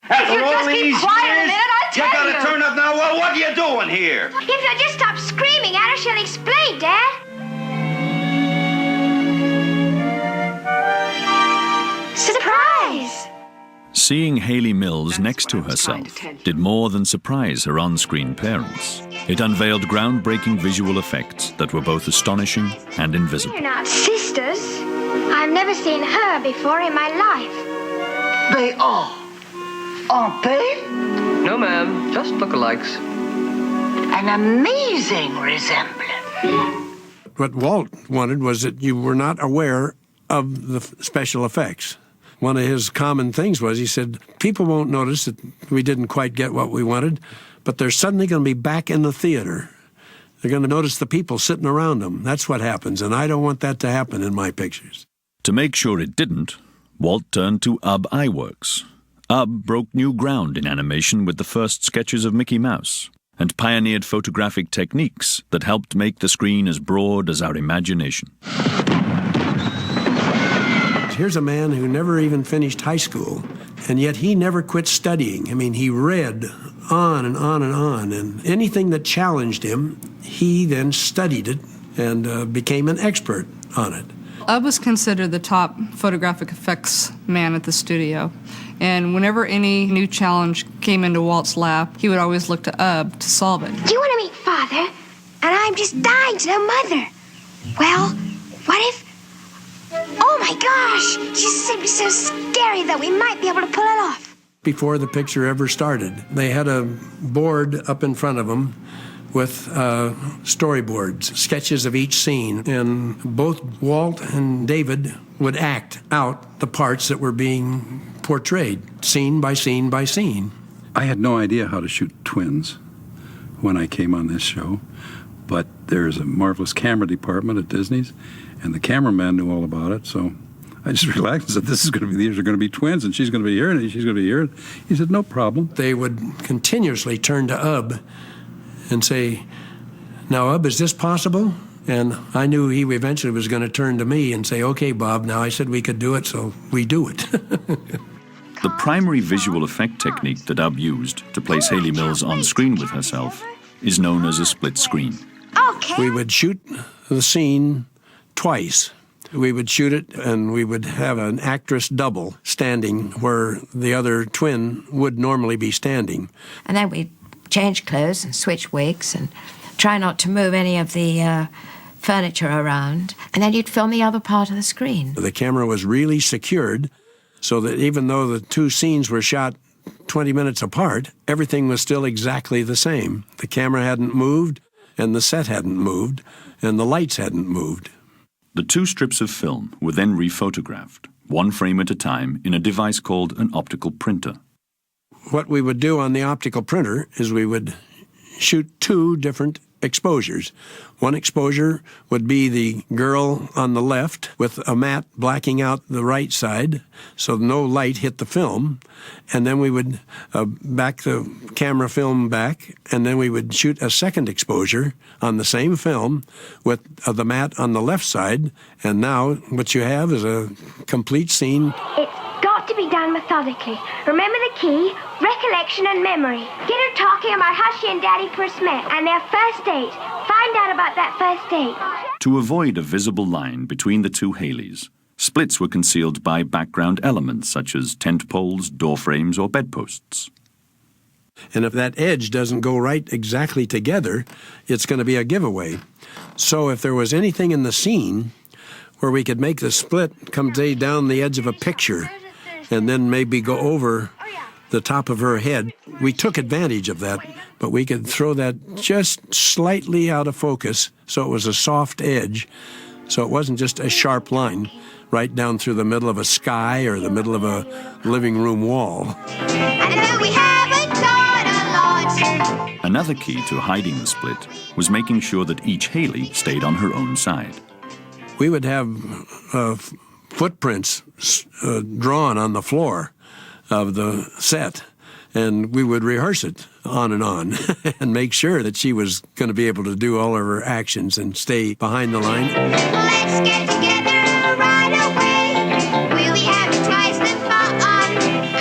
After all these quiet a years, minute, I'll tell you gotta you. turn up now. Well, what are you doing here? If you'll just stop screaming at her, she'll explain, Dad. Surprise! Seeing Hayley Mills next to herself did more than surprise her on-screen parents. It unveiled groundbreaking visual effects that were both astonishing and invisible. You're not sisters. I've never seen her before in my life. They are, aren't they? No, ma'am. Just lookalikes. An amazing resemblance. What Walt wanted was that you were not aware of the special effects. One of his common things was, he said, people won't notice that we didn't quite get what we wanted, but they're suddenly going to be back in the theater. They're going to notice the people sitting around them. That's what happens, and I don't want that to happen in my pictures. To make sure it didn't, Walt turned to UB Iwerks. UB broke new ground in animation with the first sketches of Mickey Mouse, and pioneered photographic techniques that helped make the screen as broad as our imagination. Here's a man who never even finished high school, and yet he never quit studying. I mean, he read on and on and on, and anything that challenged him, he then studied it and became an expert on it. UB was considered the top photographic effects man at the studio, and whenever any new challenge came into Walt's lap, he would always look to UB to solve it. Do you want to meet Father? And I'm just dying to know Mother. Well, what if... Oh my gosh! She seemed so scary that we might be able to pull it off. Before the picture ever started, they had a board up in front of them with storyboards, sketches of each scene, and both Walt and David would act out the parts that were being portrayed, scene by scene by scene. I had no idea how to shoot twins when I came on this show, but there's a marvelous camera department at Disney's, and the cameraman knew all about it, so I just relaxed and said, these are going to be twins, and she's going to be here, and she's going to be here. He said, no problem. They would continuously turn to UB and say, now, UB, is this possible? And I knew he eventually was going to turn to me and say, okay, Bob, now I said we could do it, so we do it. The primary visual effect technique that UB used to place Hayley Mills on screen with herself is known as a split screen. Okay. We would shoot the scene twice. We would shoot it, and we would have an actress double standing where the other twin would normally be standing. And then we'd change clothes and switch wigs and try not to move any of the furniture around. And then you'd film the other part of the screen. The camera was really secured so that even though the two scenes were shot 20 minutes apart, everything was still exactly the same. The camera hadn't moved, and the set hadn't moved, and the lights hadn't moved. The two strips of film were then rephotographed, one frame at a time, in a device called an optical printer. What we would do on the optical printer is we would shoot two different exposures. One exposure would be the girl on the left with a matte blacking out the right side so no light hit the film, and then we would back the camera film back, and then we would shoot a second exposure on the same film with the matte on the left side, and now what you have is a complete scene. It's got to be done methodically. Remember the key, recollection and memory. Get her talking about how she and Daddy first met and their first date. Find out about that first date. To avoid a visible line between the two Haleys, splits were concealed by background elements such as tent poles, door frames, or bedposts. And if that edge doesn't go right exactly together, it's going to be a giveaway. So if there was anything in the scene where we could make the split come down the edge of a picture and then maybe go over the top of her head, we took advantage of that, but we could throw that just slightly out of focus so it was a soft edge, so it wasn't just a sharp line right down through the middle of a sky or the middle of a living room wall. Another key to hiding the split was making sure that each Haley stayed on her own side. We would have footprints drawn on the floor of the set, and we would rehearse it on and make sure that she was going to be able to do all of her actions and stay behind the line. Let's get together right away. We'll be having twice the fun,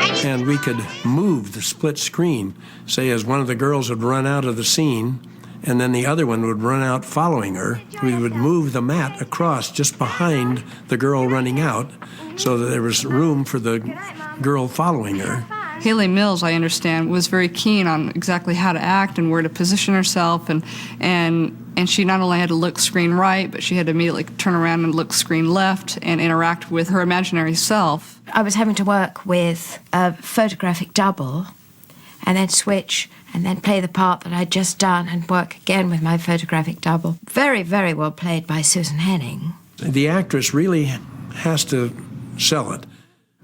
and And we could move the split screen, say as one of the girls would run out of the scene, and then the other one would run out following her. We would move the mat across just behind the girl running out so that there was room for the girl following her. Haley Mills, I understand, was very keen on exactly how to act and where to position herself, and she not only had to look screen right, but she had to immediately turn around and look screen left and interact with her imaginary self. I was having to work with a photographic double and then switch and then play the part that I'd just done and work again with my photographic double. Very, very well played by Susan Henning. The actress really has to sell it.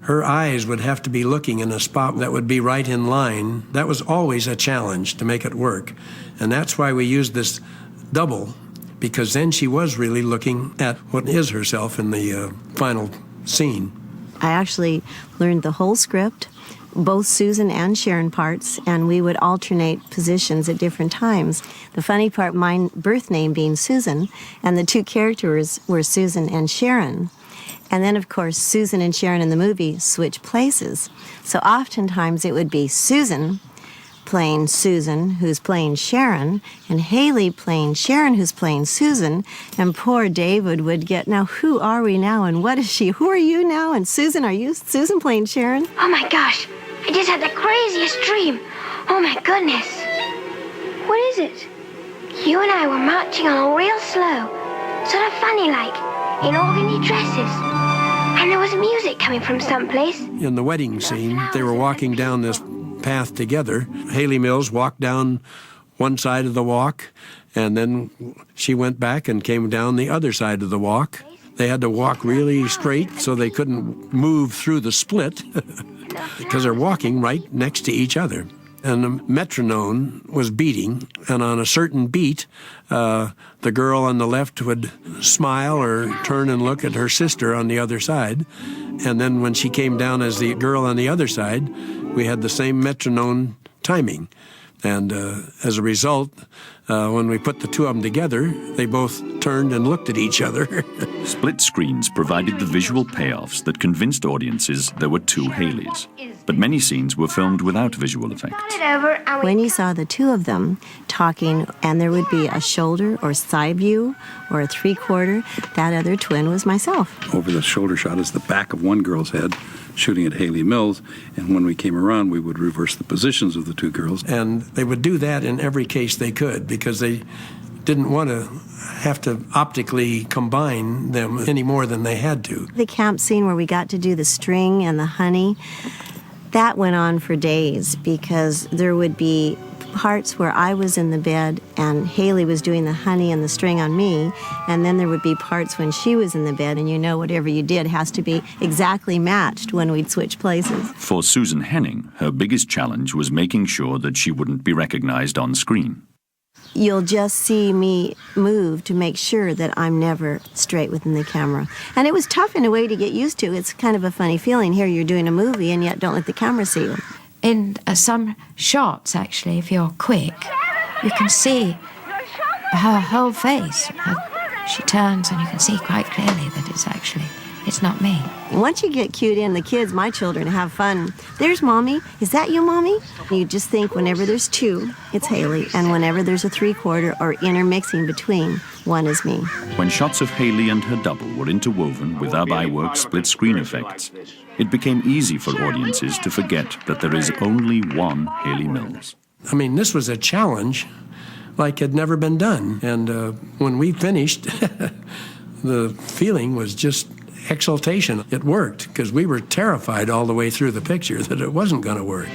Her eyes would have to be looking in a spot that would be right in line. That was always a challenge to make it work. And that's why we used this double, because then she was really looking at what is herself in the final scene. I actually learned the whole script, both Susan and Sharon parts, and we would alternate positions at different times. The funny part, my birth name being Susan, and the two characters were Susan and Sharon. And then, of course, Susan and Sharon in the movie switch places. So oftentimes it would be Susan playing Susan, who's playing Sharon, and Haley playing Sharon, who's playing Susan, and poor David would get, now who are we now, and what is she? Who are you now? And Susan, are you Susan playing Sharon? Oh my gosh, I just had the craziest dream. Oh my goodness. What is it? You and I were marching on real slow, sort of funny like, in organdy dresses. And there was music coming from someplace. In the wedding scene, they were walking down this path together. Haley Mills walked down one side of the walk, and then she went back and came down the other side of the walk. They had to walk really straight so they couldn't move through the split because they're walking right next to each other. And the metronome was beating, and on a certain beat, the girl on the left would smile or turn and look at her sister on the other side. And then when she came down as the girl on the other side, we had the same metronome timing. And as a result, when we put the two of them together, they both turned and looked at each other. Split screens provided the visual payoffs that convinced audiences there were two Haleys. But many scenes were filmed without visual effects. When you saw the two of them talking, and there would be a shoulder or side view or a three-quarter, that other twin was myself. Over the shoulder shot is the back of one girl's head shooting at Haley Mills, and when we came around, we would reverse the positions of the two girls. And they would do that in every case they could because they didn't want to have to optically combine them any more than they had to. The camp scene where we got to do the string and the honey, that went on for days because there would be parts where I was in the bed and Haley was doing the honey and the string on me, and then there would be parts when she was in the bed, and you know whatever you did has to be exactly matched when we'd switch places. For Susan Henning, her biggest challenge was making sure that she wouldn't be recognized on screen. You'll just see me move to make sure that I'm never straight within the camera. And it was tough in a way to get used to. It's kind of a funny feeling. Here you're doing a movie and yet don't let the camera see you. In some shots, actually, if you're quick, you can see her whole face. She turns and you can see quite clearly that it's not me. Once you get cued in, the kids, my children, have fun. There's Mommy. Is that you, Mommy? You just think whenever there's two, it's Haley, and whenever there's a three-quarter or intermixing between, one is me. When shots of Haley and her double were interwoven with Ub Iwerks split-screen effects, it became easy for audiences to forget that there is only one Haley Mills. I mean, this was a challenge like had never been done. And when we finished, the feeling was just exultation. It worked because we were terrified all the way through the picture that it wasn't going to work.